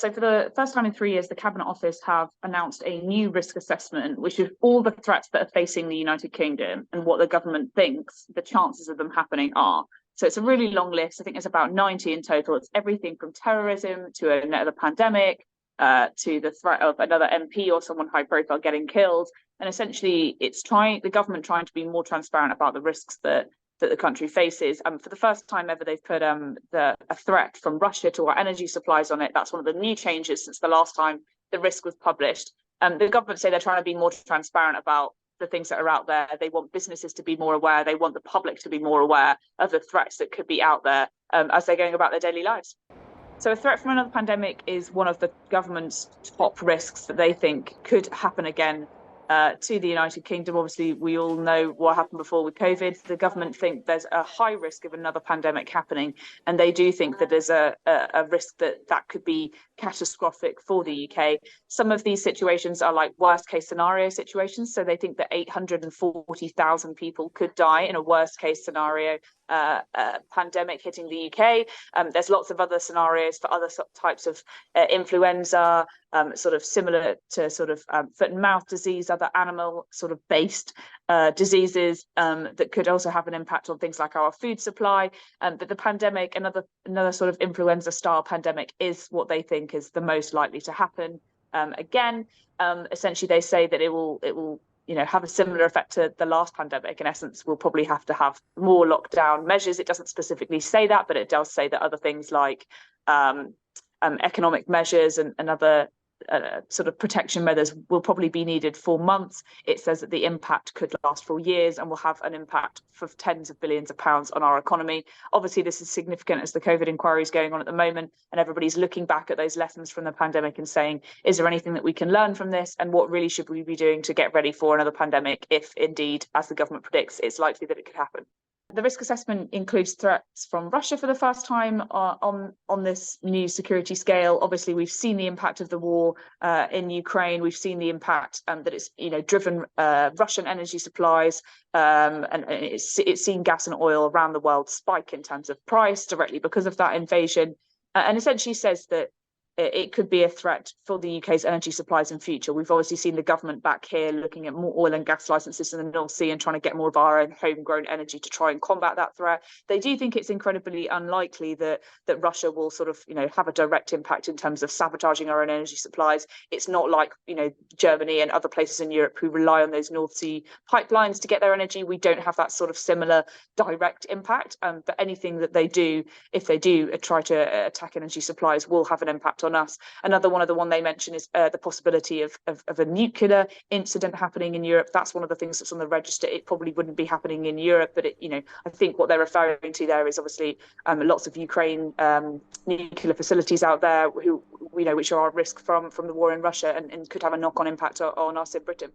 So for the first time in 3 years, the Cabinet Office have announced a new risk assessment, which is all the threats that are facing the United Kingdom and what the government thinks the chances of them happening are. So it's a really long list. I think there's about 90 in total. It's everything from terrorism to another pandemic, to the threat of another MP or someone high profile getting killed. And essentially, it's the government trying to be more transparent about the risks that the country faces. For the first time ever, they've put a threat from Russia to our energy supplies on it. That's one of the new changes since the last time the risk was published. The government say they're trying to be more transparent about the things that are out there. They want businesses to be more aware. They want the public to be more aware of the threats that could be out there as they're going about their daily lives. So a threat from another pandemic is one of the government's top risks that they think could happen again to the United Kingdom. Obviously, we all know what happened before with COVID. The government think there's a high risk of another pandemic happening, and they do think that there's a risk that could be catastrophic for the UK. Some of these situations are like worst case scenario situations. So they think that 840,000 people could die in a worst case scenario pandemic hitting the UK. There's lots of other scenarios for other types of influenza, sort of similar to sort of foot and mouth disease, other animal sort of based diseases that could also have an impact on things like our food supply. But the pandemic, another sort of influenza style pandemic, is what they think is the most likely to happen again. Essentially, they say that it will have a similar effect to the last pandemic. In essence, we'll probably have to have more lockdown measures. It doesn't specifically say that, but it does say that other things like economic measures and other sort of protection measures will probably be needed for months. It says that the impact could last for years and will have an impact for tens of billions of pounds on our economy. Obviously, this is significant as the COVID inquiry is going on at the moment, and everybody's looking back at those lessons from the pandemic and saying, is there anything that we can learn from this? And what really should we be doing to get ready for another pandemic if indeed, as the government predicts, it's likely that it could happen? The risk assessment includes threats from Russia for the first time on this new security scale. Obviously, we've seen the impact of the war in Ukraine. We've seen the impact that it's driven Russian energy supplies, and it's seen gas and oil around the world spike in terms of price directly because of that invasion, and essentially says that it could be a threat for the UK's energy supplies in future. We've obviously seen the government back here looking at more oil and gas licenses in the North Sea and trying to get more of our own homegrown energy to try and combat that threat. They do think it's incredibly unlikely that Russia will sort of have a direct impact in terms of sabotaging our own energy supplies. It's not like Germany and other places in Europe who rely on those North Sea pipelines to get their energy. We don't have that sort of similar direct impact, but anything that they do, if they do try to attack energy supplies, will have an impact on us. Another one they mention is the possibility of a nuclear incident happening in Europe. That's one of the things that's on the register. It probably wouldn't be happening in Europe, but I think what they're referring to there is obviously lots of Ukraine nuclear facilities out there which are at risk from the war in Russia and could have a knock-on impact on us in Britain.